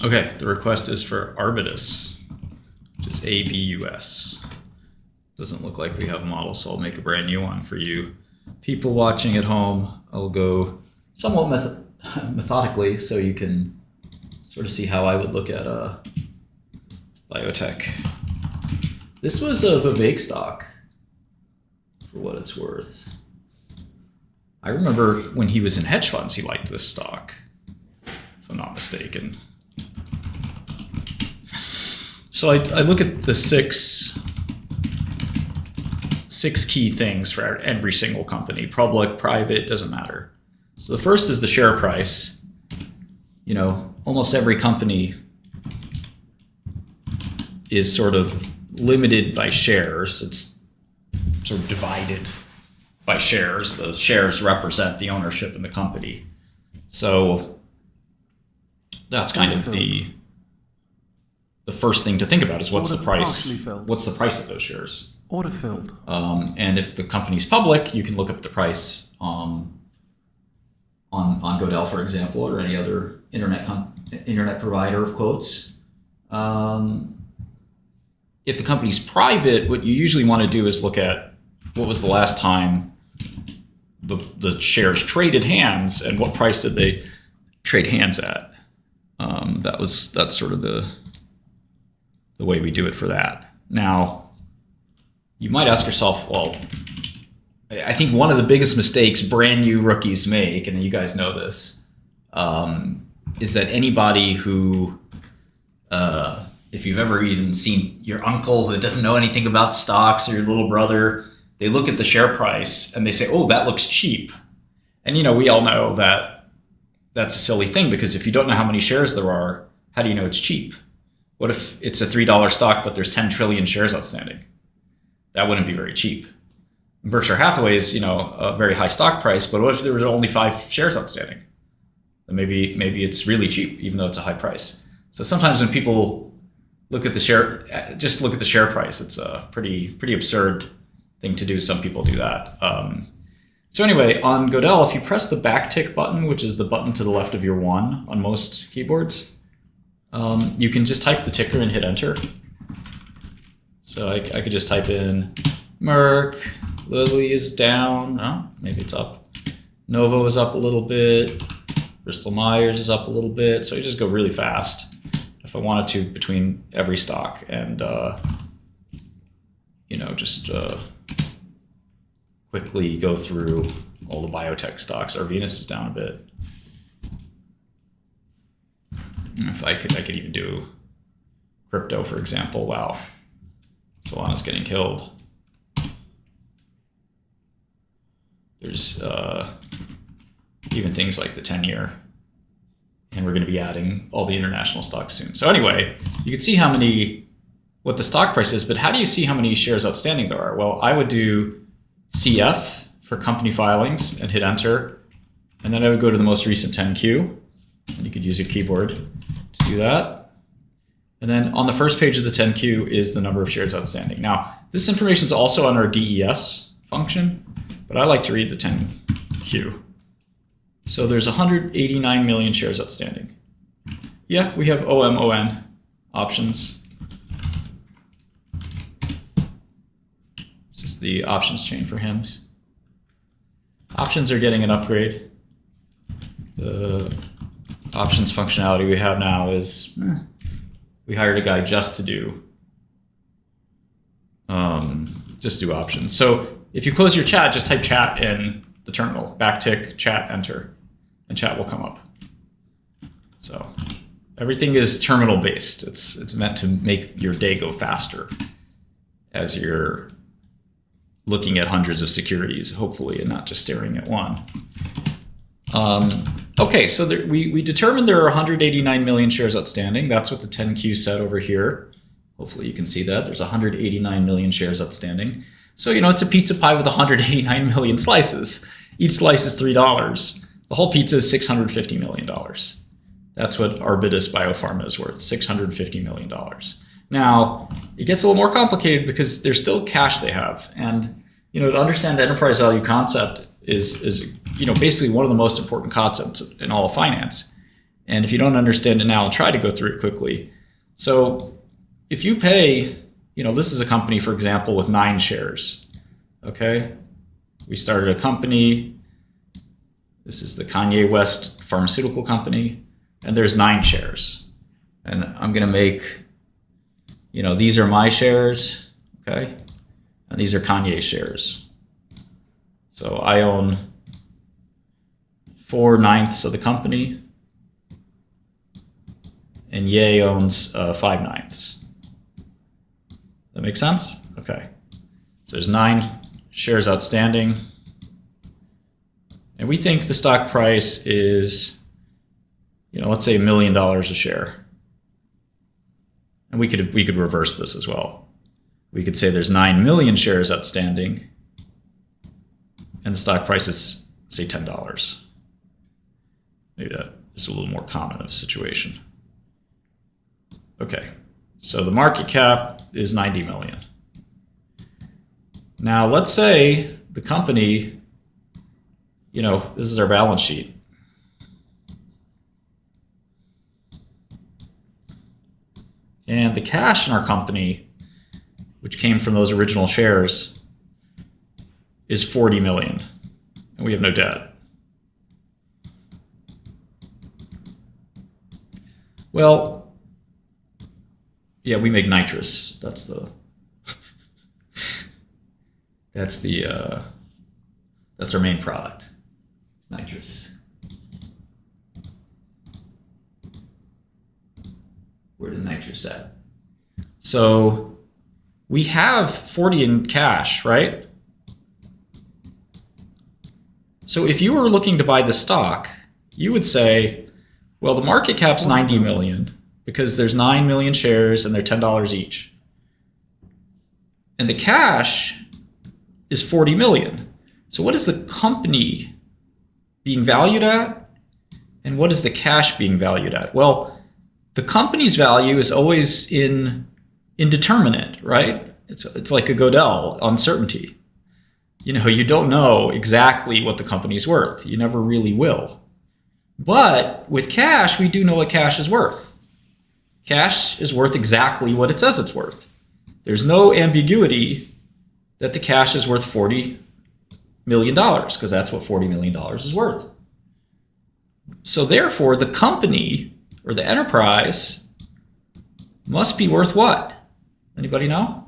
Okay, the request is for Arbutus, which is ABUS. Doesn't look like we have a model, so I'll make a brand new one for you. People watching at home, I'll go somewhat methodically so you can sort of see how I would look at biotech. This was a Vivek stock, for what it's worth. I remember when he was in hedge funds, he liked this stock, if I'm not mistaken. So I look at the six key things for every single company, public, private, doesn't matter. So the first is the share price. You know, almost every company is sort of limited by shares. It's sort of divided by shares. The shares represent the ownership in the company. So that's kind of the first thing to think about is what's the price? What's the price of those shares? Order filled. And if the company's public, you can look up the price on Godel, for example, or any other internet provider of quotes. If the company's private, what you usually want to do is look at what was the last time the shares traded hands and what price did they trade hands at. That's sort of the way we do it for that. Now, you might ask yourself, well, I think one of the biggest mistakes brand new rookies make, and you guys know this, is that anybody who, if you've ever even seen your uncle that doesn't know anything about stocks or your little brother, they look at the share price and they say, oh, that looks cheap. And, you know, we all know that that's a silly thing because if you don't know how many shares there are, how do you know it's cheap? What if it's a $3 stock, but there's 10 trillion shares outstanding? That wouldn't be very cheap. Berkshire Hathaway is, you know, a very high stock price, but what if there was only 5 shares outstanding? Then maybe it's really cheap, even though it's a high price. So sometimes when people look at the share, just look at the share price. It's a pretty absurd thing to do. Some people do that. So anyway, on Godel, if you press the backtick button, which is the button to the left of your 1 on most keyboards, you can just type the ticker and hit enter. So I could just type in Merck, Lilly is down. Oh, maybe it's up. Novo is up a little bit. Bristol Myers is up a little bit. So I just go really fast if I wanted to between every stock and, you know, just quickly go through all the biotech stocks. Arbutus is down a bit. If I could even do crypto, for example. Wow. Solana's getting killed. There's even things like the 10-year. And we're going to be adding all the international stocks soon. So anyway, you can see what the stock price is, but how do you see how many shares outstanding there are? Well, I would do CF for company filings and hit enter. And then I would go to the most recent 10Q. And you could use your keyboard to do that. And then on the first page of the 10Q is the number of shares outstanding. Now, this information is also on our DES function, but I like to read the 10Q. So there's 189 million shares outstanding. Yeah, we have OMON options. This is the options chain for HIMS. Options are getting an upgrade. The options functionality we have now is, we hired a guy just to do options. So if you close your chat, just type chat in the terminal, backtick, chat, enter, and chat will come up. So everything is terminal based. It's meant to make your day go faster as you're looking at hundreds of securities, hopefully, and not just staring at one. Okay, so we determined there are 189 million shares outstanding. That's what the 10Q said over here. Hopefully you can see that. There's 189 million shares outstanding. So, you know, it's a pizza pie with 189 million slices. Each slice is $3. The whole pizza is $650 million. That's what Arbutus Biopharma is worth, $650 million. Now, it gets a little more complicated because there's still cash they have. And, you know, to understand the enterprise value concept is you know, basically one of the most important concepts in all of finance. And if you don't understand it now, I'll try to go through it quickly. So if you pay, this is a company, for example, with 9 shares. Okay. We started a company. This is the Kanye West pharmaceutical company. And there's 9 shares. And I'm going to make, these are my shares. Okay. And these are Kanye's shares. So I own 4/9 of the company. And Ye owns 5/9. That make sense? Okay. So there's 9 shares outstanding. And we think the stock price is, let's say $1 million a share. And we could reverse this as well. We could say there's 9 million shares outstanding. And the stock price is, say, $10. Maybe that is a little more common of a situation. Okay, so the market cap is 90 million. Now let's say the company, this is our balance sheet. And the cash in our company, which came from those original shares, is 40 million. And we have no debt. Well, yeah, we make nitrous. That's our main product. It's nitrous. Where did nitrous at? So we have 40 in cash, right? So if you were looking to buy the stock, you would say, well, the market cap's 90 million. Because there's 9 million shares and they're $10 each. And the cash is 40 million. So what is the company being valued at? And what is the cash being valued at? Well, the company's value is always indeterminate, right? It's like a Godel, uncertainty. You don't know exactly what the company's worth. You never really will. But with cash, we do know what cash is worth. Cash is worth exactly what it says it's worth. There's no ambiguity that the cash is worth $40 million because that's what $40 million is worth. So therefore, the company or the enterprise must be worth what? Anybody know?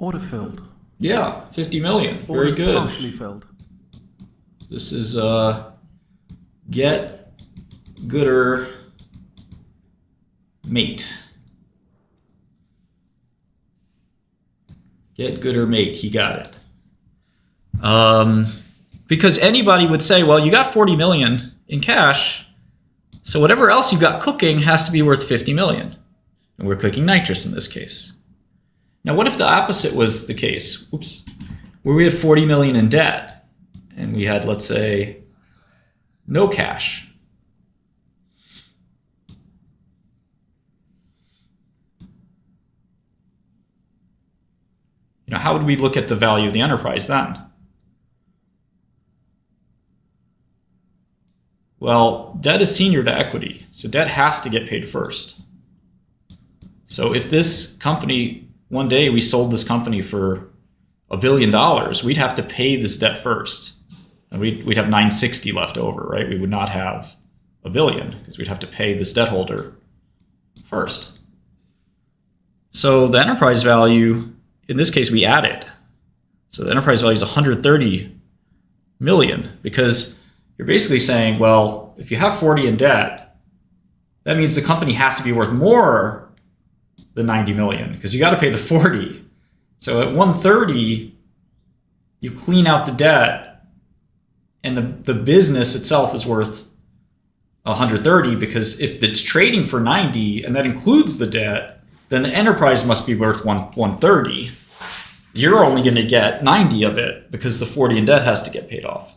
Order filled. Yeah, 50 million. Very good. Partially filled. This is get gooder mate. Get gooder mate. He got it. Because anybody would say, well, you got 40 million in cash, so whatever else you got cooking has to be worth 50 million. And we're cooking nitrous in this case. Now, what if the opposite was the case? Oops. Where we had 40 million in debt and we had, let's say, no cash. How would we look at the value of the enterprise then? Well, debt is senior to equity, so debt has to get paid first. So if this company, one day we sold this company for $1 billion, we'd have to pay this debt first. And we'd have 960 left over, right? We would not have $1 billion because we'd have to pay this debt holder first. So the enterprise value, in this case, we added. So the enterprise value is 130 million because you're basically saying, well, if you have 40 in debt, that means the company has to be worth more than 90 million because you got to pay the 40. So at 130, you clean out the debt and the business itself is worth 130 because if it's trading for 90 and that includes the debt, then the enterprise must be worth 130. you're only going to get 90 of it because the 40 in debt has to get paid off.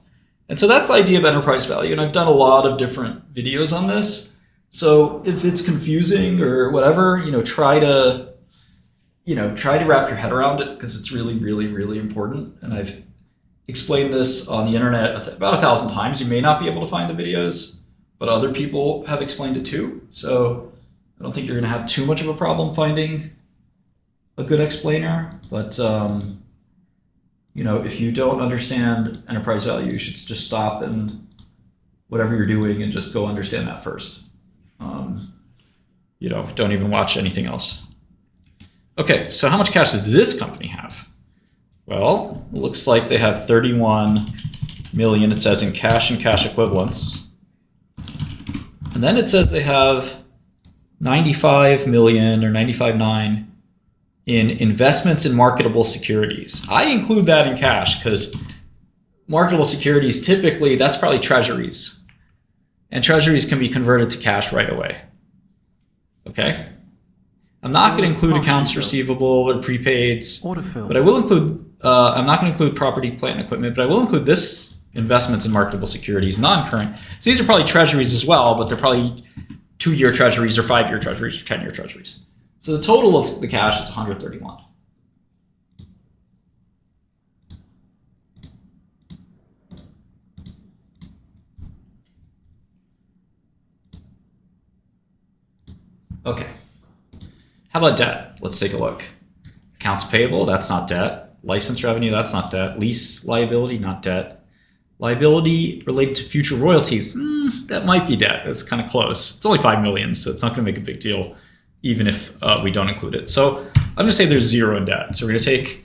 And so that's the idea of enterprise value. And I've done a lot of different videos on this. So if it's confusing or whatever, try to wrap your head around it, because it's really, really, really important. And I've explained this on the internet about 1,000 times. You may not be able to find the videos, but other people have explained it too. So I don't think you're going to have too much of a problem finding a good explainer. But if you don't understand enterprise value, you should just stop and whatever you're doing and just go understand that first. Don't even watch anything else. Okay, so how much cash does this company have? Well, it looks like they have 31 million, it says, in cash and cash equivalents. And then it says they have 95 million or 95.9 in investments in marketable securities. I include that in cash because marketable securities, typically, that's probably treasuries. And treasuries can be converted to cash right away. Okay? I'm not going to include accounts receivable or prepaids, but I will include, I'm not going to include property, plant, and equipment, but I will include this investments in marketable securities, non-current. So these are probably treasuries as well, but they're probably 2-year treasuries or 5-year treasuries or 10-year treasuries. So the total of the cash is 131. Okay. How about debt? Let's take a look. Accounts payable, that's not debt. License revenue, that's not debt. Lease liability, not debt. Liability related to future royalties, that might be debt. That's kind of close. It's only 5 million, so it's not going to make a big deal, even if we don't include it. So I'm going to say there's 0 in debt. So we're going to take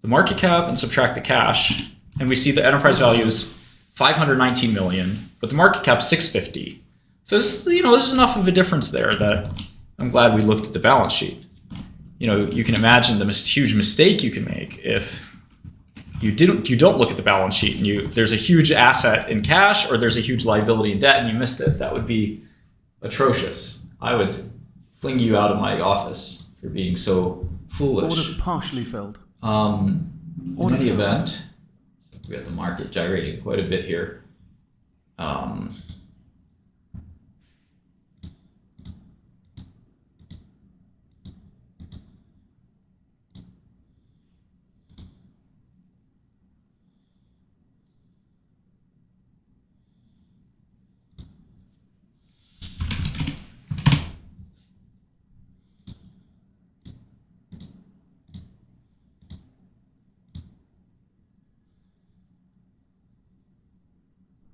the market cap and subtract the cash, and we see the enterprise value is 519 million, but the market cap 650. So this is enough of a difference there that I'm glad we looked at the balance sheet. You can imagine the huge mistake you can make if you don't look at the balance sheet and there's a huge asset in cash or there's a huge liability in debt and you missed it. That would be atrocious. I would fling you out of my office for being so foolish. Order partially filled. In any event, we got the market gyrating quite a bit here.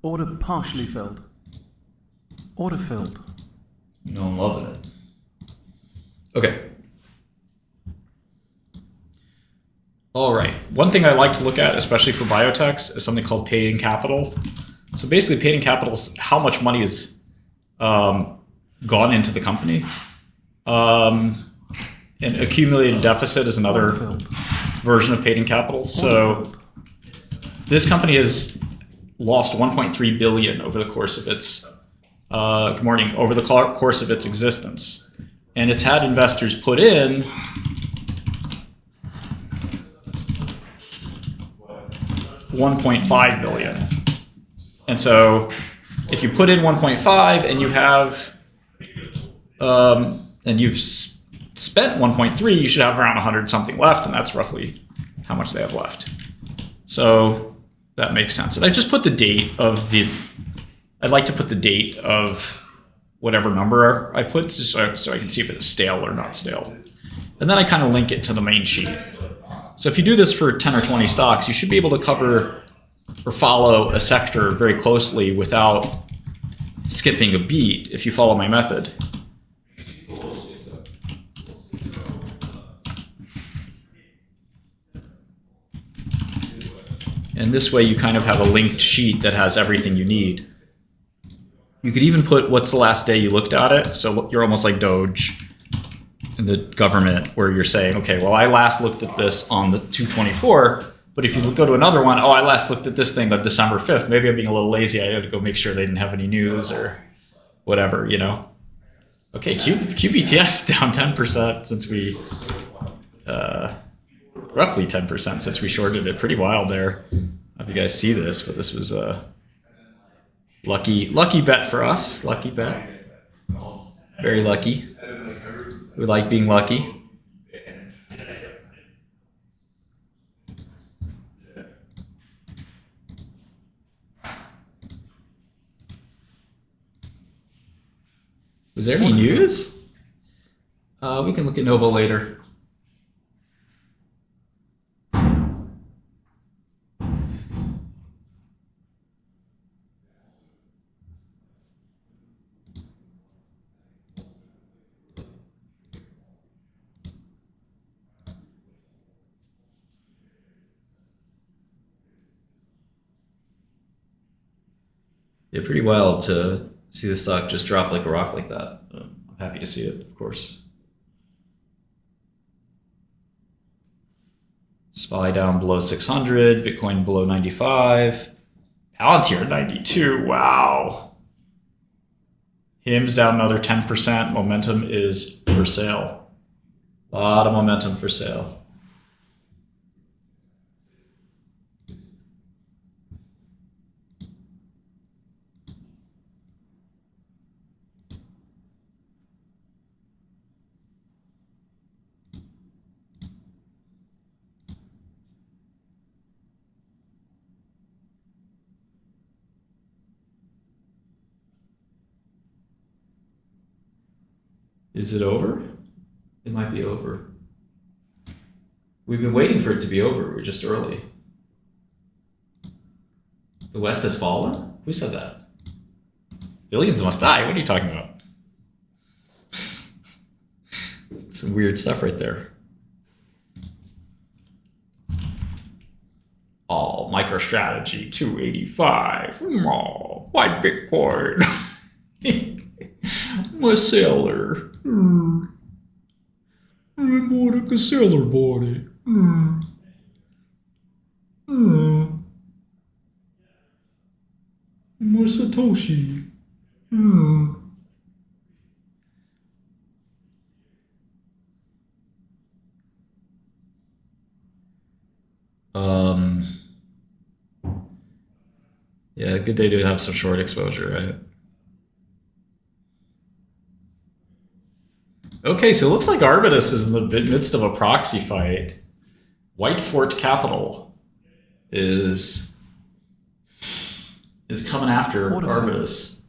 Order partially filled. Order filled. I'm loving it. Okay. All right. One thing I like to look at, especially for biotechs, is something called paid-in capital. So basically, paid-in capital is how much money is gone into the company. And accumulated deficit is another version of paid-in capital. So this company has lost 1.3 billion over the course of its over the course of its existence, and it's had investors put in $1.5 billion. And so if you put in 1.5 and you have and you've spent 1.3, you should have around 100 something left, and that's roughly how much they have left. So that makes sense. And I just put the date of I'd like to put the date of whatever number I put just so I can see if it's stale or not stale. And then I kind of link it to the main sheet. So if you do this for 10 or 20 stocks, you should be able to cover or follow a sector very closely without skipping a beat if you follow my method. And this way you kind of have a linked sheet that has everything you need. You could even put what's the last day you looked at it. So you're almost like Doge in the government, where you're saying, okay, well, I last looked at this on the 2/24, but if you go to another one, I last looked at this thing on December 5th. Maybe I'm being a little lazy. I had to go make sure they didn't have any news or whatever, Okay, QBTS is down 10% since we roughly 10% since we shorted it. Pretty wild there. I don't know if you guys see this, but this was a lucky bet for us. Lucky bet. Very lucky. We like being lucky. Was there any news? We can look at Novo later. Yeah, pretty wild to see the stock just drop like a rock like that. I'm happy to see it, of course. SPY down below 600, Bitcoin below 95, Palantir 92. Wow. HIM's down another 10%. Momentum is for sale. A lot of momentum for sale. Is it over? It might be over. We've been waiting for it to be over. We're just early. The West has fallen? Who said that? Billions must die. What are you talking about? Some weird stuff right there. Oh, MicroStrategy 285. Oh, why Bitcoin? I'm a seller. I bought it because seller bought it. My Satoshi. Yeah, good day to have some short exposure, right? Okay, so it looks like Arbutus is in the midst of a proxy fight. White Fort Capital is coming after Arbutus.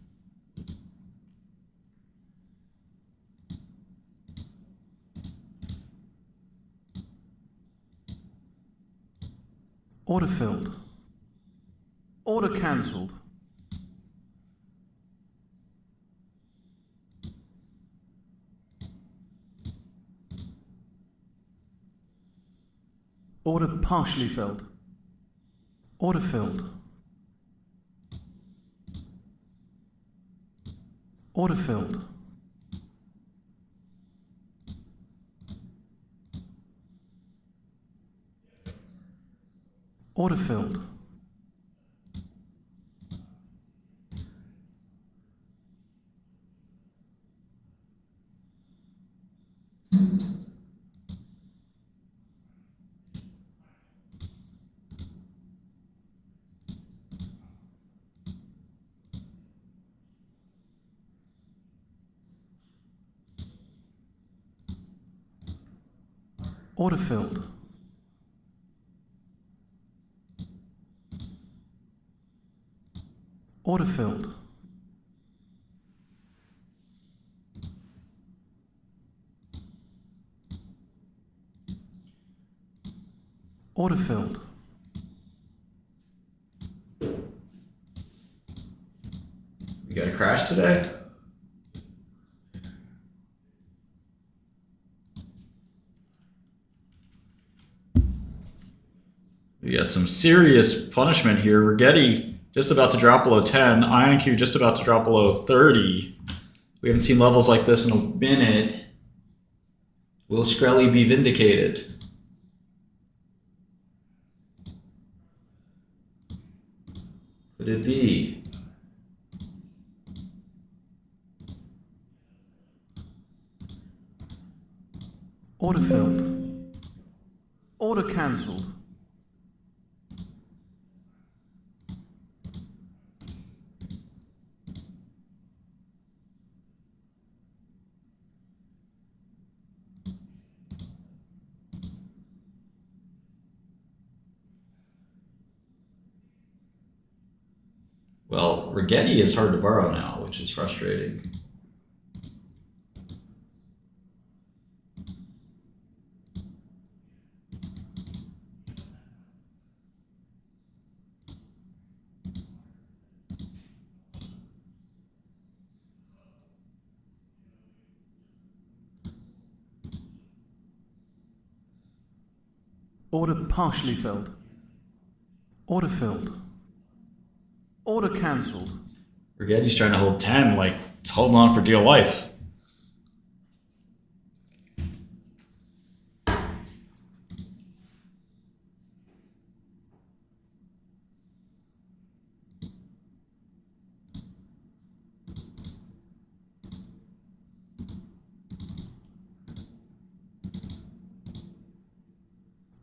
Order filled. Order cancelled. Order partially filled. Order filled. Order filled. Order filled. Order filled. Order filled. Order filled. You got a crash today? We got some serious punishment here. Rigetti just about to drop below 10. IonQ just about to drop below 30. We haven't seen levels like this in a minute. Will Shkreli be vindicated? Could it be? Order filled. Order Order cancelled. Well, Rigetti is hard to borrow now, which is frustrating. Order partially filled. Order filled. Order cancelled. Rigetti's trying to hold 10, like it's holding on for dear life.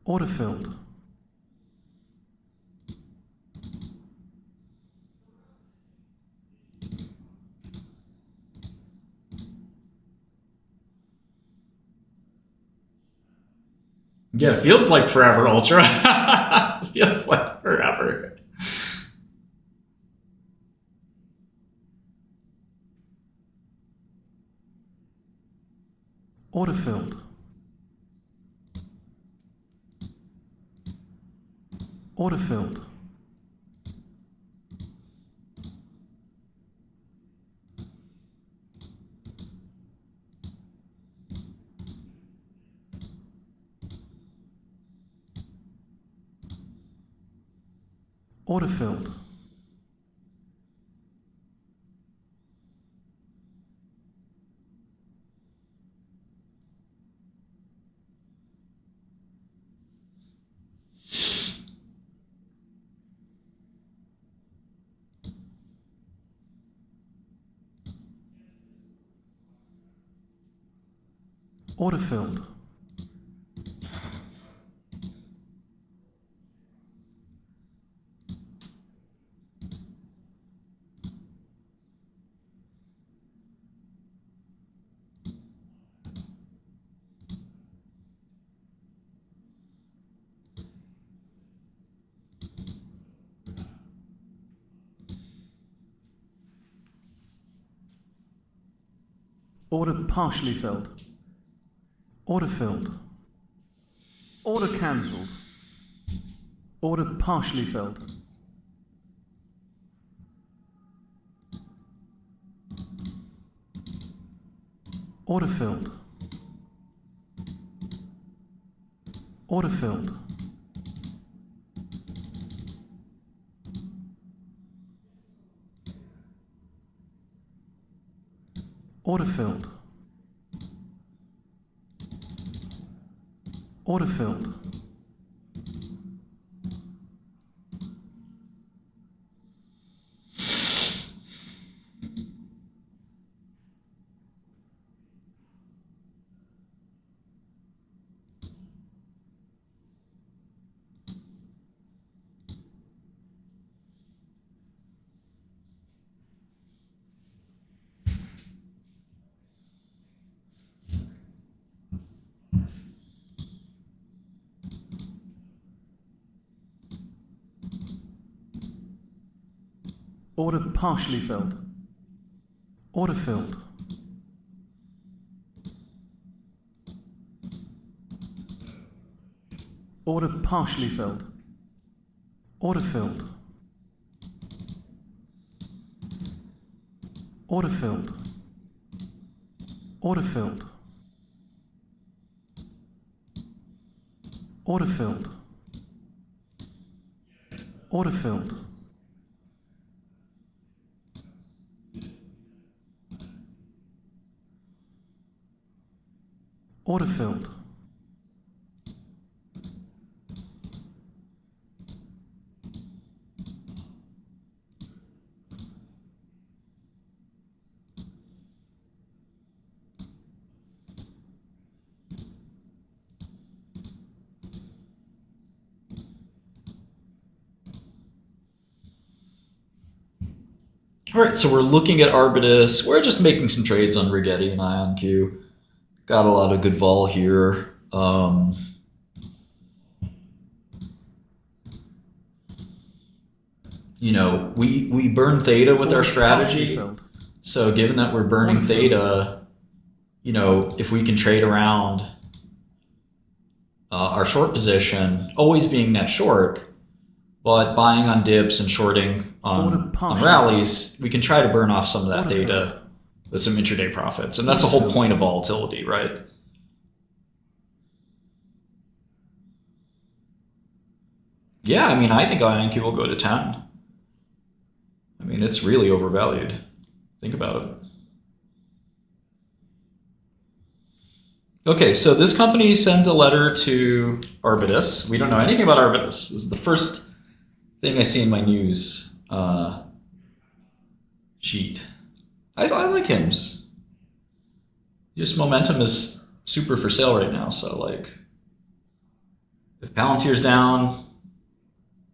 Order filled. Yeah, it feels like forever, Ultra. Feels like forever. Order filled. Order filled. Order filled. Order filled. Order partially filled. Order filled. Order cancelled. Order partially filled. Order filled. Order filled. Order filled. Order filled. Order partially filled. Order filled. Order partially filled. Order filled. Order filled. Order filled. Order filled. Order filled. Order filled. All right, so we're looking at Arbutus. We're just making some trades on Rigetti and IonQ. Got a lot of good vol here. You know, we burn theta with our strategy. So given that we're burning theta, you know, if we can trade around our short position, always being net short, but buying on dips and shorting on rallies, we can try to burn off some of that theta with some intraday profits. And that's the whole point of volatility, right? Yeah, I mean, I think IonQ will go to 10. I mean, it's really overvalued. Think about it. Okay, so this company sent a letter to Arbutus. We don't know anything about Arbutus. This is the first thing I see in my news sheet. I like HIMS. Just momentum is super for sale right now. So like, if Palantir's down,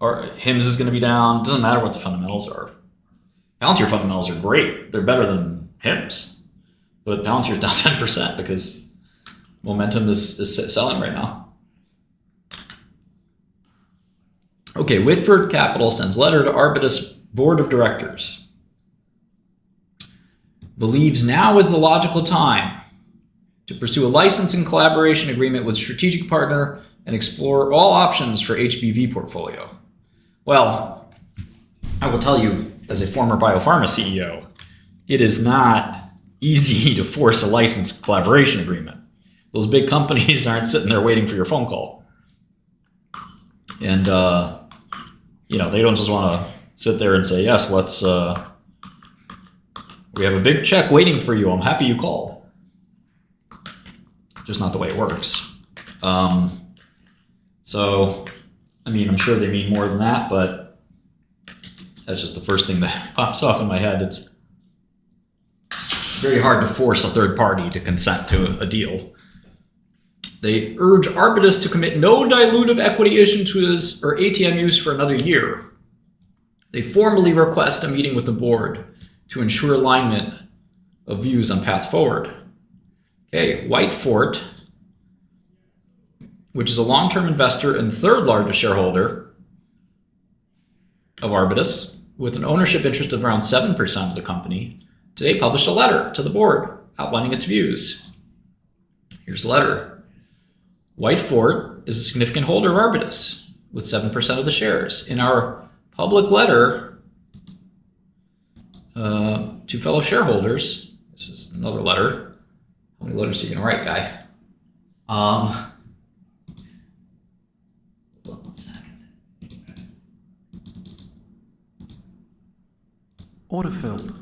or HIMS is going to be down, doesn't matter what the fundamentals are. Palantir fundamentals are great. They're better than HIMS. But Palantir's down 10% because momentum is selling right now. Okay, Whitford Capital sends letter to Arbutus Board of Directors. Believes now is the logical time to pursue a license and collaboration agreement with strategic partner and explore all options for HBV portfolio. Well, I will tell you, as a former Biopharma CEO, it is not easy to force a license collaboration agreement. Those big companies aren't sitting there waiting for your phone call. And, you know, they don't just want to sit there and say, yes, let's, we have a big check waiting for you. I'm happy you called. Just not the way it works. So, I mean, I'm sure they mean more than that, but that's just the first thing that pops off in my head. It's very hard to force a third party to consent to a deal. They urge Arbutus to commit no dilutive equity issuances or ATM use for another year. They formally request a meeting with the board to ensure alignment of views on path forward. Okay, White Fort, which is a long-term investor and third largest shareholder of Arbutus, with an ownership interest of around 7% of the company, today published a letter to the board outlining its views. Here's the letter. White Fort is a significant holder of Arbutus, with 7% of the shares. In our public letter to fellow shareholders, this is another letter. How many letters are you going to write, guy? One second. Order filled.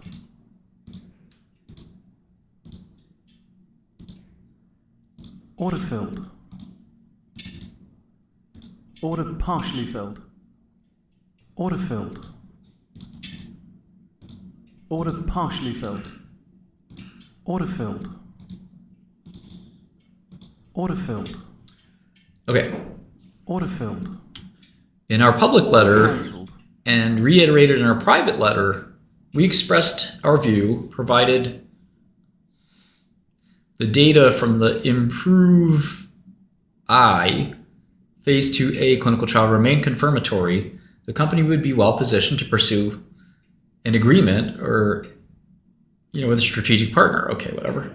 Order filled. Order partially filled. Order filled. Order partially filled. Order filled. Order filled. Okay. Order filled. In our public letter Cancelled. and reiterated in our private letter, we expressed our view, provided the data from the IMPROVE-I Phase 2A clinical trial remained confirmatory, the company would be well positioned to pursue an agreement or, you know, with a strategic partner. Okay, whatever.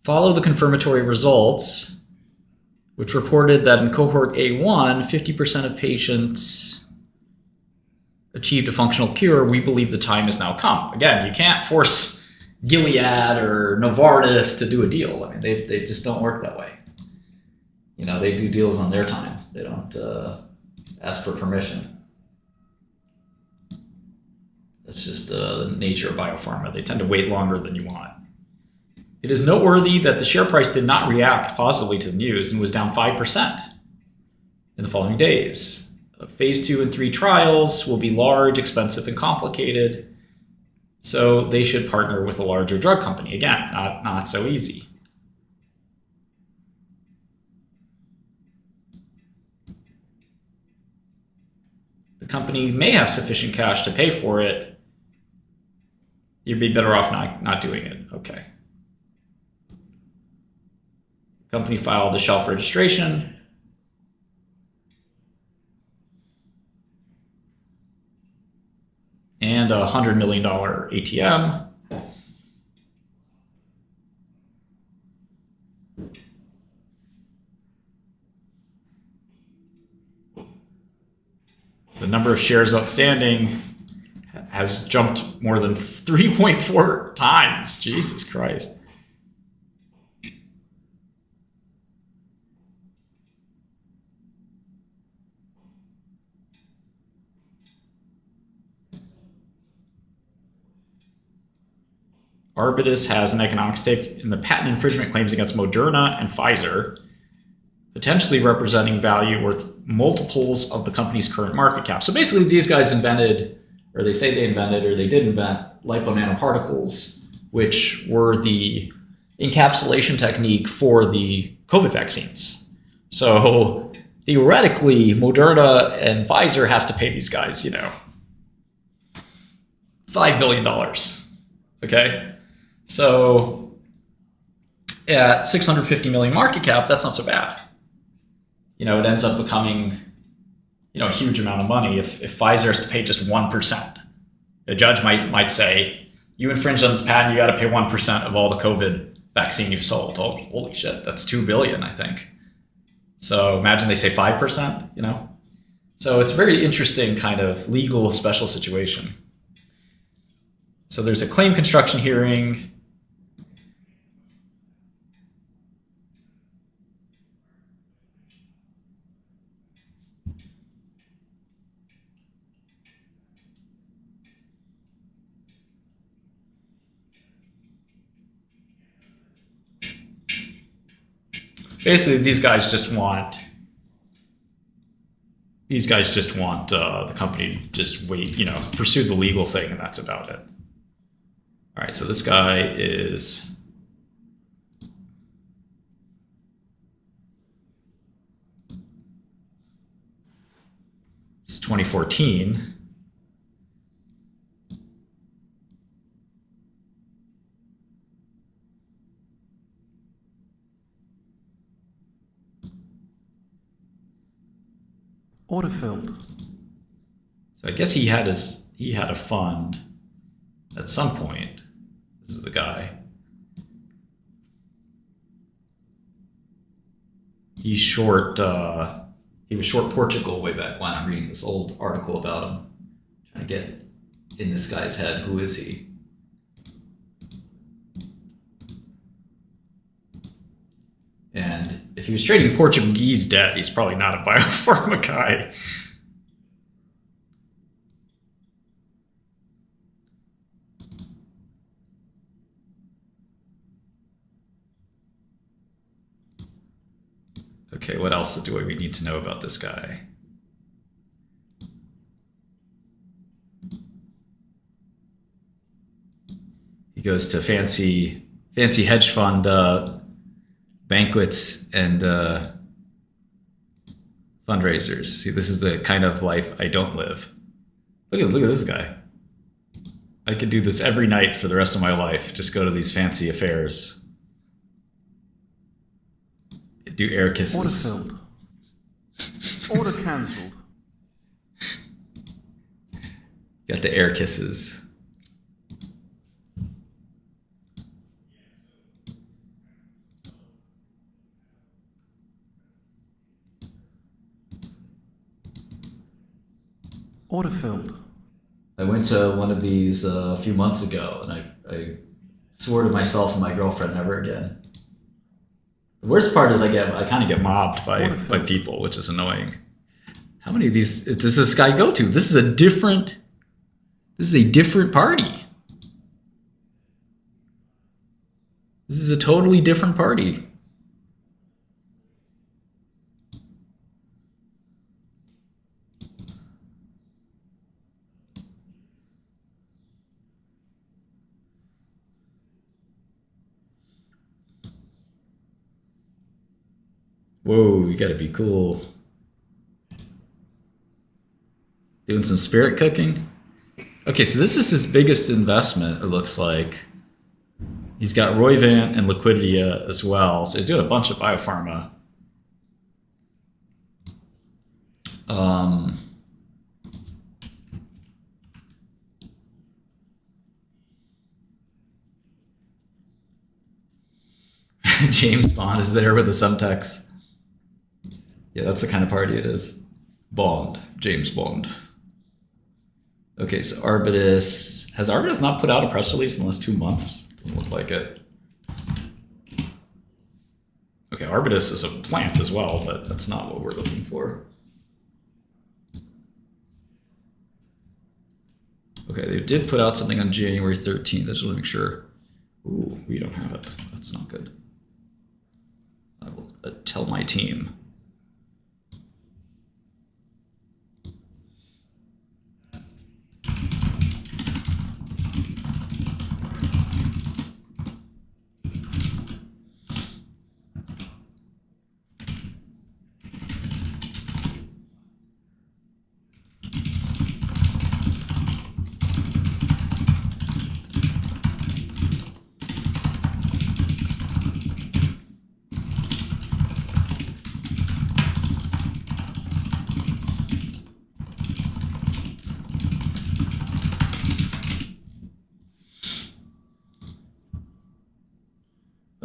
Follow the confirmatory results, which reported that in cohort A1, 50% of patients achieved a functional cure. We believe the time has now come. Again, you can't force Gilead or Novartis to do a deal. I mean, they just don't work that way. You know, they do deals on their time. They don't ask for permission. That's just the nature of biopharma. They tend to wait longer than you want. It is noteworthy that the share price did not react positively to the news and was down 5% in the following days. Phase 2 and 3 trials will be large, expensive, and complicated, so they should partner with a larger drug company. Again, not so easy. The company may have sufficient cash to pay for it, You'd be better off not doing it. Okay. Company filed a shelf registration. And a $100 million ATM. The number of shares outstanding has jumped more than 3.4 times. Jesus Christ. Arbutus has an economic stake in the patent infringement claims against Moderna and Pfizer, potentially representing value worth multiples of the company's current market cap. So basically, these guys invented, or they say they invented, or they did invent liponanoparticles, which were the encapsulation technique for the COVID vaccines. So theoretically, Moderna and Pfizer has to pay these guys, $5 billion. Okay? So at 650 million market cap, that's not so bad. It ends up becoming, a huge amount of money if Pfizer has to pay just 1%. A judge might say, you infringed on this patent, you got to pay 1% of all the COVID vaccine you sold. Oh, holy shit, that's $2 billion, I think. So imagine they say 5%, So it's a very interesting kind of legal special situation. So there's a claim construction hearing. Basically, these guys just want the company to just wait, pursue the legal thing, and that's about it. All right, so this guy is it's 2014. Order filled. So I guess he had a fund at some point. This is the guy. He was short Portugal way back when. I'm reading this old article about him. Trying to get in this guy's head. Who is he? And if he was trading Portuguese debt, he's probably not a biopharma guy. Okay, what else do we need to know about this guy? He goes to fancy hedge fund banquets and fundraisers. See, this is the kind of life I don't live. Look at this guy. I could do this every night for the rest of my life. Just go to these fancy affairs. Do air kisses. Order filled. Order cancelled. Got the air kisses. Order filled. I went to one of these a few months ago, and I swore to myself and my girlfriend never again. The worst part is I kind of get mobbed by people, which is annoying. How many of these does this guy go to? This is a different party. This is a totally different party. Whoa, you gotta be cool. Doing some spirit cooking? Okay, so this is his biggest investment, it looks like. He's got Roivant and Liquidia as well. So he's doing a bunch of biopharma. James Bond is there with the subtext. Yeah, that's the kind of party it is. Bond. James Bond. Okay, so Arbutus. Has Arbutus not put out a press release in the last 2 months? Doesn't look like it. Okay, Arbutus is a plant as well, but that's not what we're looking for. Okay, they did put out something on January 13th. I just want to make sure. Ooh, we don't have it. That's not good. I will tell my team.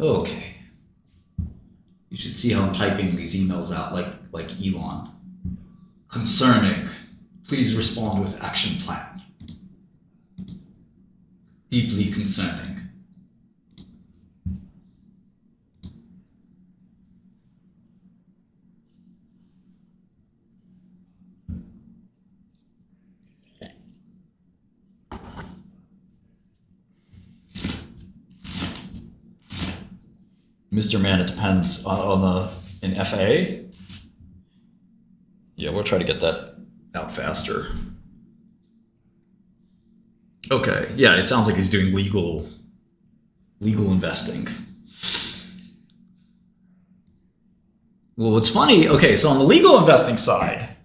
Okay. You should see how I'm typing these emails out like Elon. Concerning. Please respond with action plan. Deeply concerning. Mr. Man, it depends on in FA. Yeah, we'll try to get that out faster. Okay, yeah, it sounds like he's doing legal investing. Well, what's funny, okay, so on the legal investing side,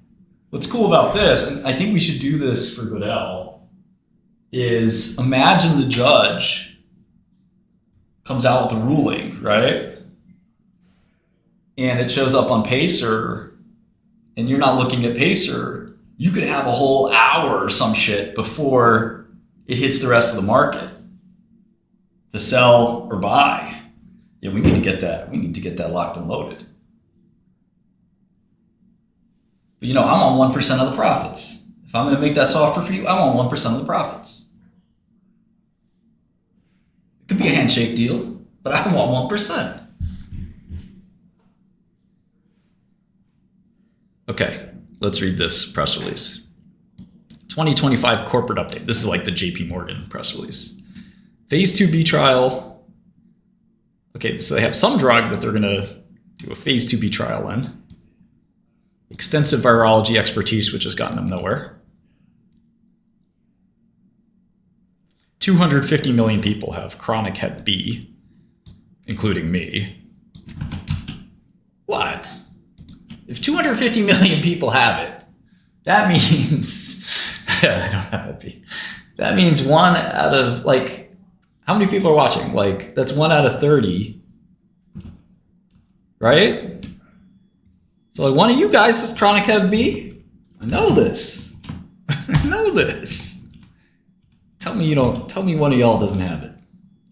what's cool about this, and I think we should do this for Goodell, is imagine the judge comes out with a ruling, right? And it shows up on Pacer, and you're not looking at Pacer. You could have a whole hour or some shit before it hits the rest of the market to sell or buy. Yeah, we need to get that. We need to get that locked and loaded. But I'm on 1% of the profits. If I'm going to make that software for you, I'm on 1% of the profits. It could be a handshake deal, but I want 1%. Okay, let's read this press release. 2025 corporate update. This is like the JP Morgan press release. Phase 2B trial. Okay, so they have some drug that they're going to do a phase 2B trial in. Extensive virology expertise, which has gotten them nowhere. 250 million people have chronic Hep B, including me. What? If 250 million people have it, that means I don't have Hep B. That means 1 out of how many people are watching? That's 1 out of 30, right? So one of you guys is chronic Hep B. I know this. I know this. Tell me one of y'all doesn't have it.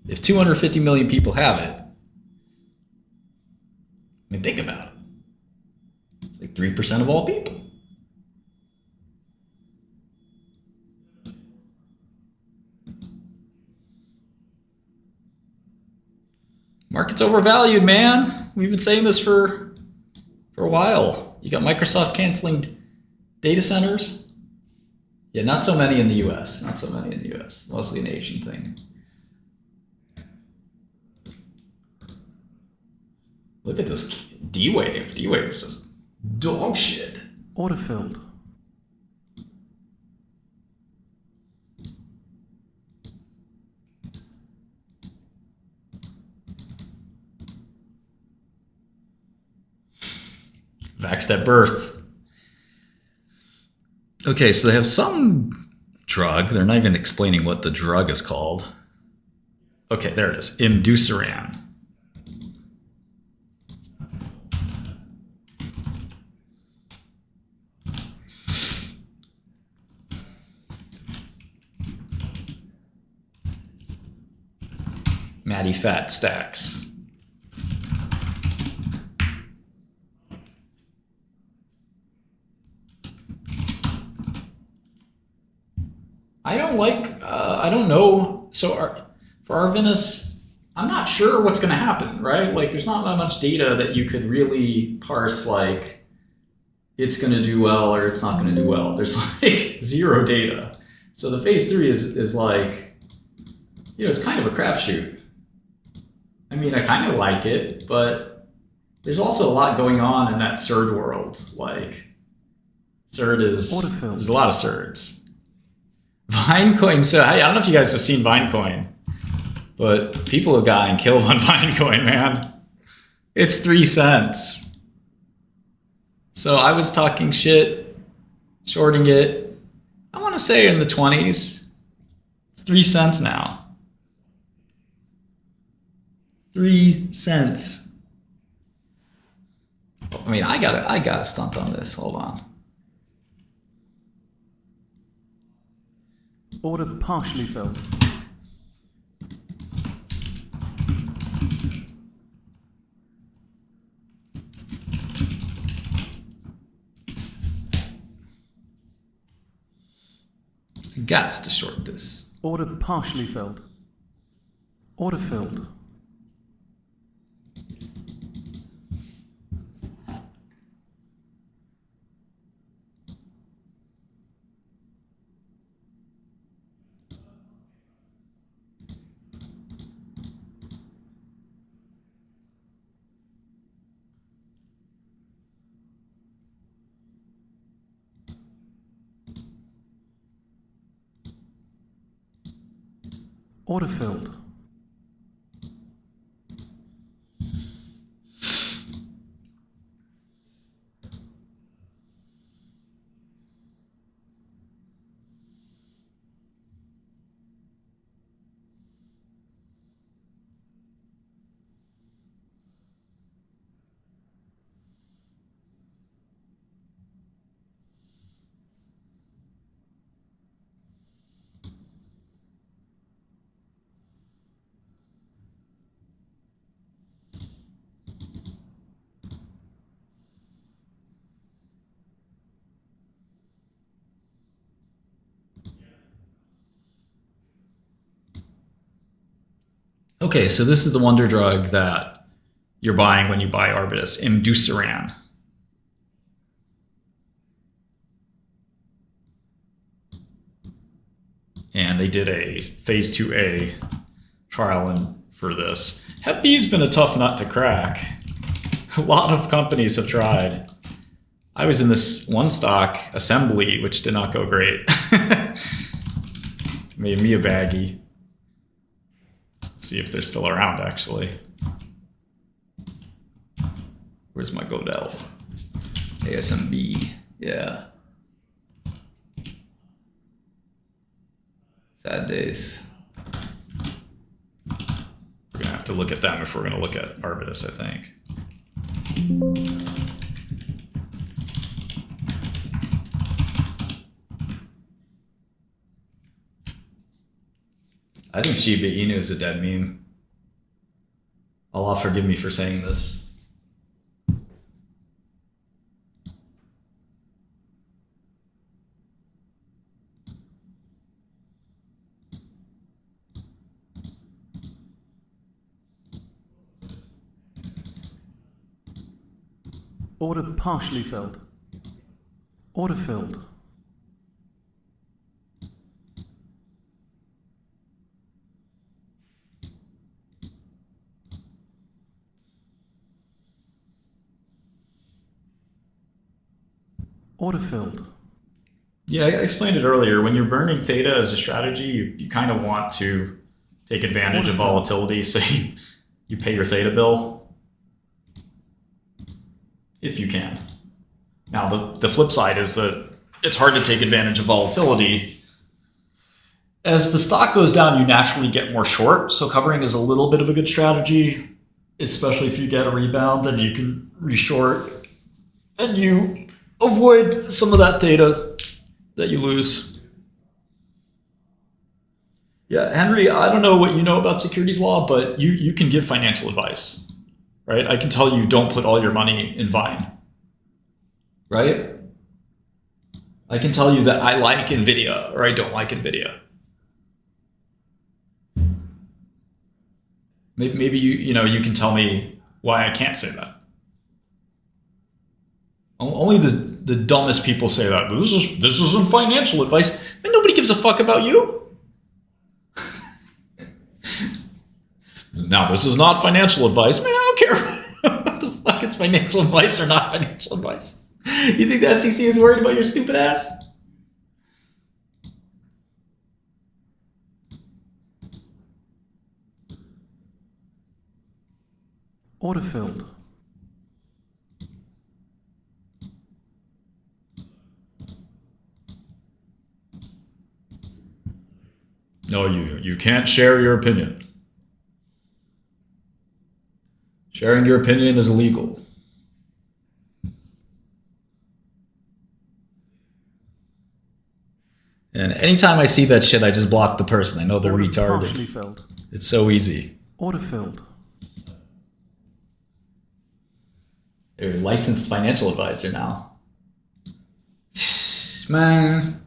If 250 million people have it, I mean, think about it. It's like 3% of all people. Market's overvalued, man. We've been saying this for a while. You got Microsoft canceling data centers. Yeah, not so many in the US. Not so many in the US. Mostly an Asian thing. Look at this D-Wave. D-Wave is just dog shit. Order filled. Vaxxed at birth. Okay, so they have some drug. They're not even explaining what the drug is called. Okay, there it is. Imdusiran. Matty fat stacks. I don't know. So for Arbutus, I'm not sure what's going to happen, right? Like, there's not that much data that you could really parse, like, it's going to do well or it's not going to do well. There's like zero data. So the phase 3 is like, it's kind of a crapshoot. I mean, I kind of like it, but there's also a lot going on in that SERD world. Like, there's a lot of SERDs. Vinecoin, so I don't know if you guys have seen Vinecoin, but people have gotten killed on Vinecoin, man. It's 3 cents. So I was talking shit, shorting it, I want to say in the 20s. It's 3 cents now. 3 cents. I mean, I gotta stunt on this. Hold on. Order partially filled. I got to short this. Order partially filled. Order filled. Order filled. Okay, so this is the wonder drug that you're buying when you buy Arbutus, Imdusiran. And they did a phase 2A trial for this. Hep B's been a tough nut to crack. A lot of companies have tried. I was in this one stock, Assembly, which did not go great. Made me a baggie. See if they're still around, actually. Where's my Godel? ASMB, yeah. Sad days. We're gonna have to look at them if we're gonna look at Arbutus, I think. I think Shiba Inu is a dead meme. Allah forgive me for saying this. Order partially filled. Order filled. Order filled. Yeah, I explained it earlier. When you're burning theta as a strategy, you kind of want to take advantage of volatility, so you pay your theta bill if you can. Now, the flip side is that it's hard to take advantage of volatility As the stock goes down, you naturally get more short. So covering is a little bit of a good strategy, especially if you get a rebound, then you can reshort and you avoid some of that theta that you lose. Yeah, Henry, I don't know what you know about securities law, but you can give financial advice, right? I can tell you don't put all your money in Vine, right? I can tell you that I like NVIDIA or I don't like NVIDIA. Maybe you can tell me why I can't say that. Only the dumbest people say that. This isn't financial advice. And nobody gives a fuck about you. Now, this is not financial advice. Man, I don't care what the fuck it's financial advice or not financial advice. You think the SEC is worried about your stupid ass? Order filled. No, you can't share your opinion. Sharing your opinion is illegal. And anytime I see that shit, I just block the person. I know they're Order retarded. partially filled. It's so easy. Order filled. They're a licensed financial advisor now. Man.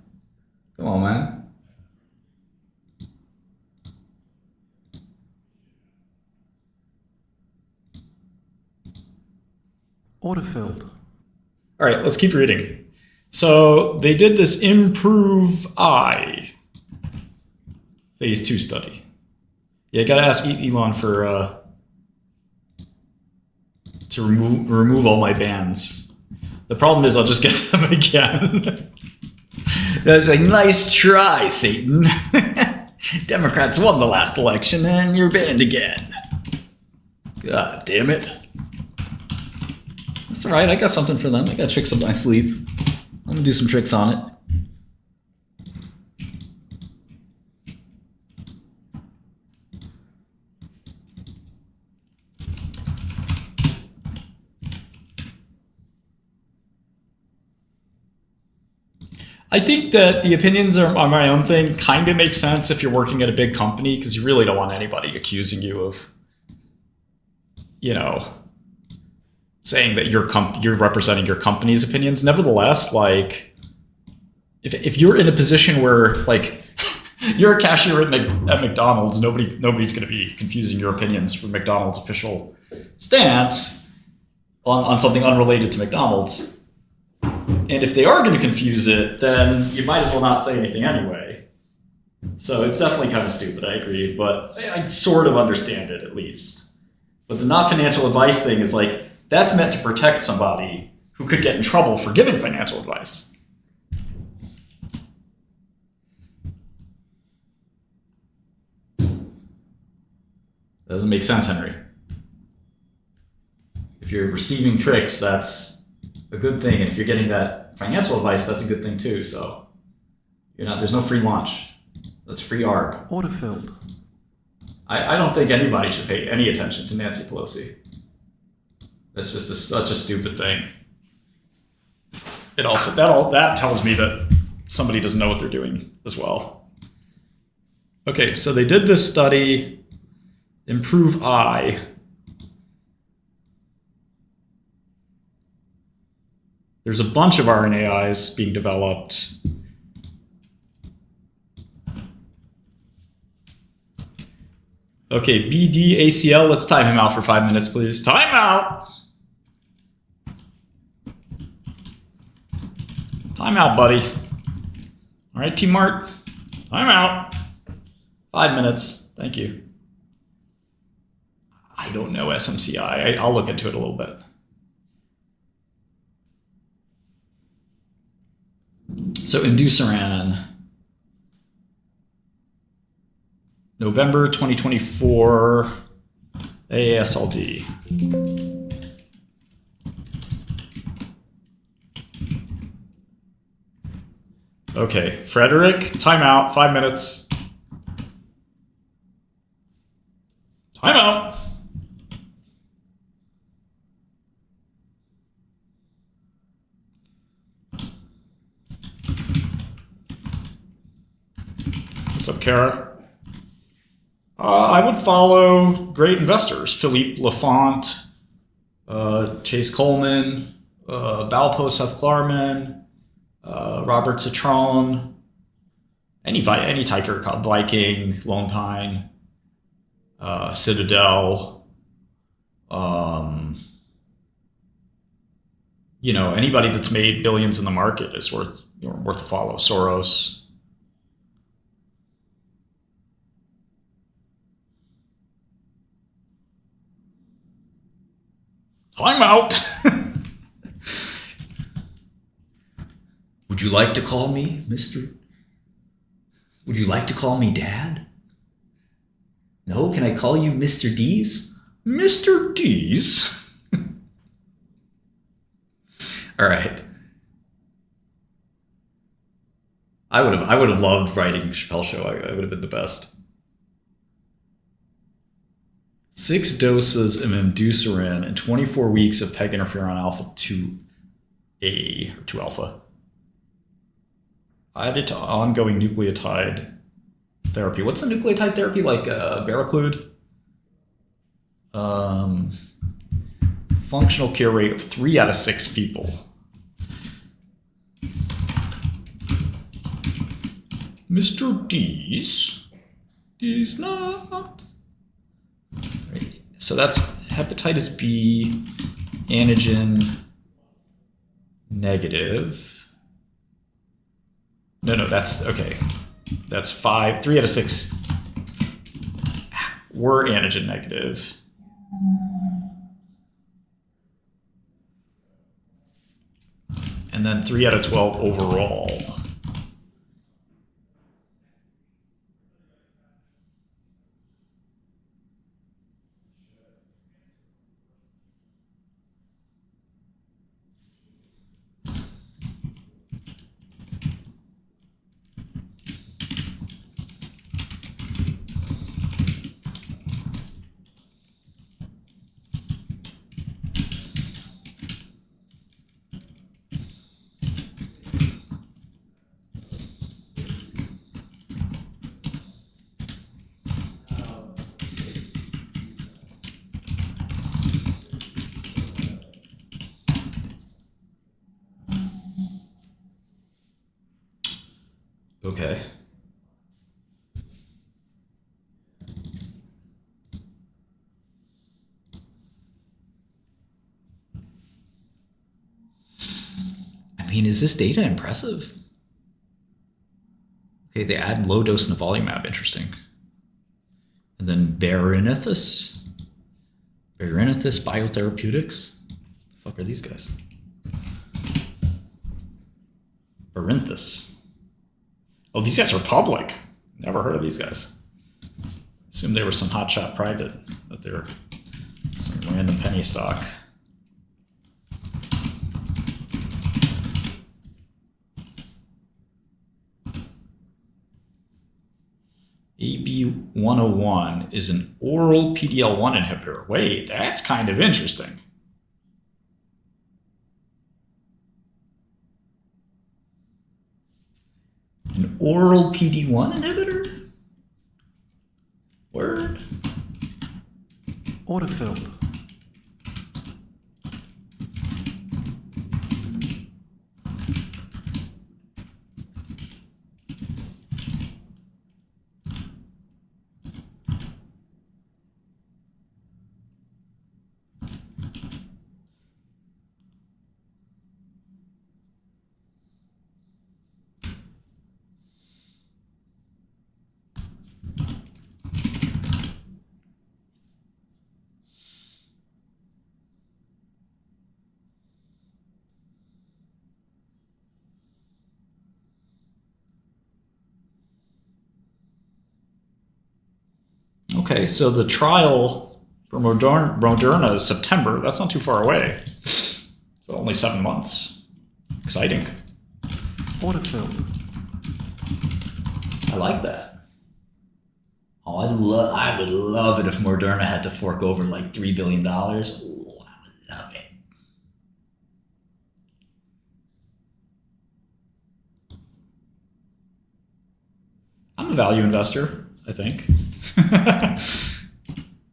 Come on, man. Order filled. All right, let's keep reading. So they did this Improve I phase 2 study. Yeah, I gotta ask Elon for to remove all my bans. The problem is I'll just get them again. That's a nice try, Satan. Democrats won the last election and you're banned again. God damn it. That's all right. I got something for them. I got tricks up my sleeve. I'm gonna do some tricks on it. I think that the opinions are on my own thing kind of make sense if you're working at a big company because you really don't want anybody accusing you of, saying that you're representing your company's opinions. Nevertheless, like, if you're in a position where, like, you're a cashier at McDonald's, nobody's going to be confusing your opinions from McDonald's official stance on something unrelated to McDonald's. And if they are going to confuse it, then you might as well not say anything anyway. So it's definitely kind of stupid, I agree, but I sort of understand it at least. But the not financial advice thing is like, that's meant to protect somebody who could get in trouble for giving financial advice. Doesn't make sense, Henry. If you're receiving tricks, that's a good thing. And if you're getting that financial advice, that's a good thing too. So there's no free lunch. That's free arb. Order filled. I don't think anybody should pay any attention to Nancy Pelosi. That's just such a stupid thing. It also, that tells me that somebody doesn't know what they're doing as well. Okay, so they did this study, Improve I. There's a bunch of RNAis being developed. Okay, BDACL, let's time him out for 5 minutes, please. Time out! Time out, buddy. All right, Team Mart, time out. 5 minutes, thank you. I don't know SMCI, I'll look into it a little bit. So Imdusiran, November 2024, AASLD. Okay, Frederick, time out, 5 minutes. Time out. What's up, Kara? I would follow great investors. Philippe Lafont, Chase Coleman, Balpo Seth Klarman, Robert Citron, any tiger, Viking, Lone Pine, Citadel, anybody that's made billions in the market is worth a follow. Soros. Time out. Would you like to call me Mr.? Would you like to call me Dad? No, can I call you Mr. D's? Mr. D's? All right. I would have loved writing Chappelle Show. I would have been the best. 6 doses of imdusiran and 24 weeks of peg interferon alpha 2A or 2 alpha. Added to ongoing nucleotide therapy. What's the nucleotide therapy like? Baraclude? Functional cure rate of 3 out of 6 people. Mr. D's. D's not. Right. So that's hepatitis B antigen negative. No, that's okay. That's 3 out of 6 were antigen negative. And then 3 out of 12 overall. Okay. I mean, is this data impressive? Okay, they add low dose nivolumab, interesting. And then Barinthus Biotherapeutics. The fuck are these guys? Barinthus. Oh, these guys are public. Never heard of these guys. Assumed they were some hotshot private, but they're some random penny stock. AB101 is an oral PD-L1 inhibitor. Wait, that's kind of interesting. An oral PD-1 inhibitor? Word? Autofilled. Okay, so the trial for Moderna is September. That's not too far away. So only 7 months. Exciting. Autofilled. I like that. Oh, I would love it if Moderna had to fork over like $3 billion. Ooh, I would love it. I'm a value investor, I think.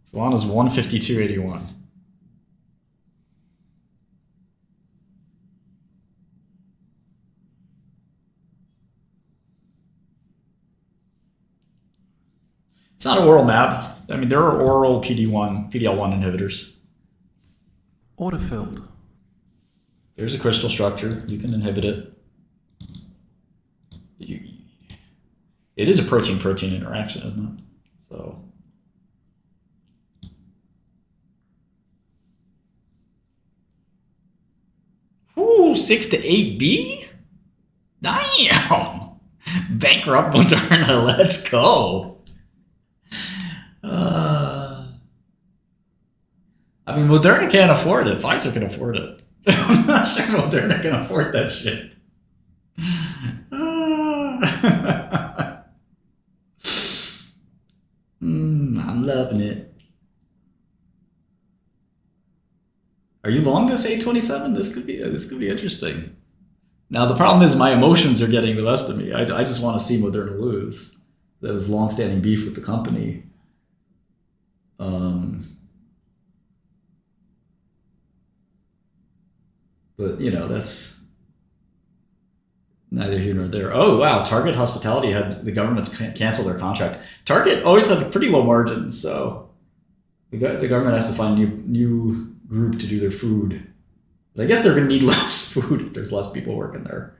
Solana's 152.81. It's not an oral mAb. I mean, there are oral PD-1, PD-L1 inhibitors. Autofilled. There's a crystal structure. You can inhibit it. It is a protein-protein interaction, isn't it? So. Ooh, 6 to 8B? Damn! Bankrupt Moderna, let's go. I mean, Moderna can't afford it. Pfizer can afford it. I'm not sure Moderna can afford that shit. I'm loving it. Are you long this 827? This could be interesting. Now the problem is my emotions are getting the best of me. I just want to see Moderna lose. That was long-standing beef with the company. But you know, that's neither here nor there. Oh wow, Target Hospitality had the government's canceled their contract. Target always had pretty low margins, so the government has to find a new group to do their food. But I guess they're going to need less food if there's less people working there.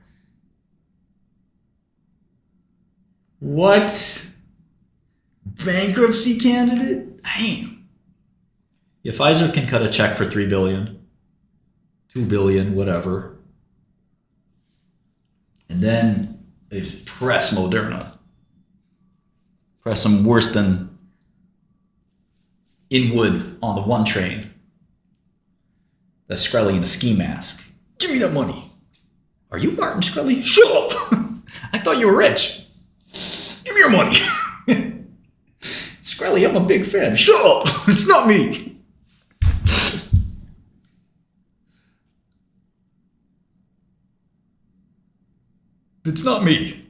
What? Bankruptcy candidate? Damn. Yeah, Pfizer can cut a check for $3 billion. $2 billion, whatever. And then they just press Moderna. Press them worse than Inwood on the one train. That's Shkreli in a ski mask. Give me that money. Are you Martin Shkreli? Shut up! I thought you were rich. Give me your money. Shkreli, I'm a big fan. Shut up! It's not me. It's not me.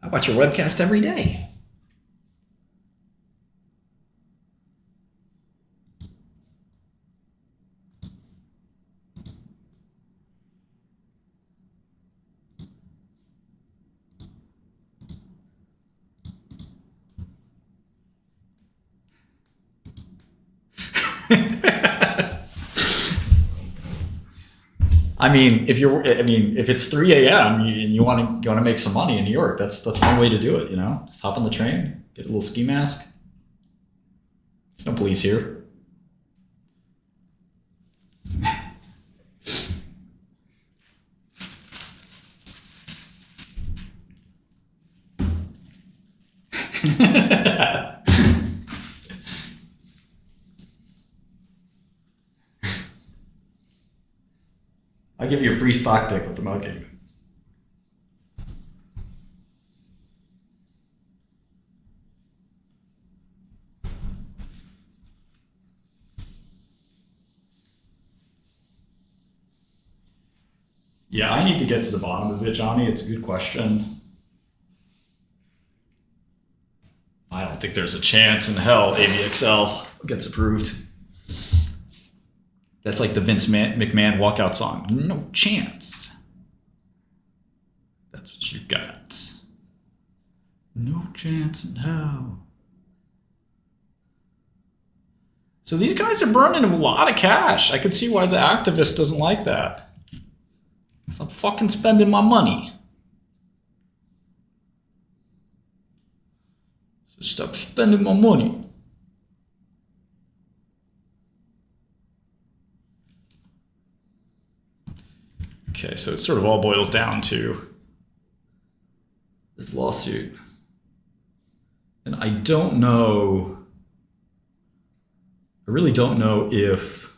I watch your webcast every day. I mean, if it's 3 a.m. and you want to make some money in New York, that's one way to do it. You know, just hop on the train, get a little ski mask. There's no police here. I'll give you a free stock pick with the mug game. Yeah, I need to get to the bottom of it, Johnny. It's a good question. I don't think there's a chance in hell ABXL gets approved. That's like the Vince McMahon walkout song. No chance. That's what you got. No chance in hell. So these guys are burning a lot of cash. I can see why the activist doesn't like that. So I'm fucking spending my money. So stop spending my money. Okay, so it sort of all boils down to this lawsuit. And I don't know, I really don't know if,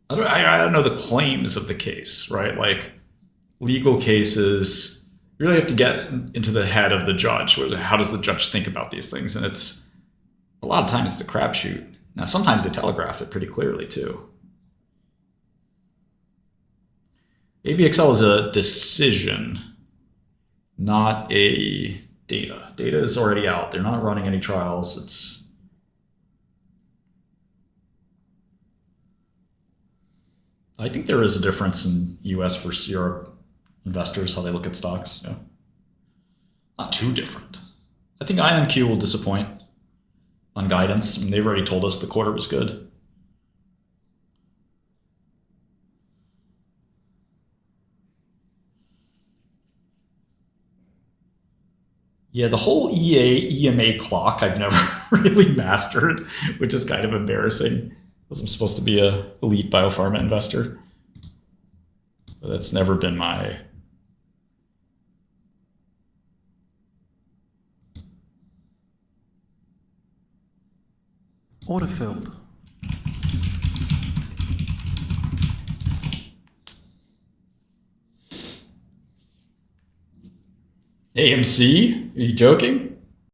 I don't know the claims of the case, right? Like, legal cases, you really have to get into the head of the judge. How does the judge think about these things? And it's a lot of times it's a crapshoot. Now, sometimes they telegraph it pretty clearly too. ABXL is a decision, not a data. Data is already out. They're not running any trials. I think there is a difference in US versus Europe investors, how they look at stocks. Yeah. Not too different. I think IonQ will disappoint on guidance. I mean, they've already told us the quarter was good. Yeah, the whole EMA clock I've never really mastered, which is kind of embarrassing because I'm supposed to be an elite biopharma investor. But that's never been my... Order filled. AMC? Are you joking?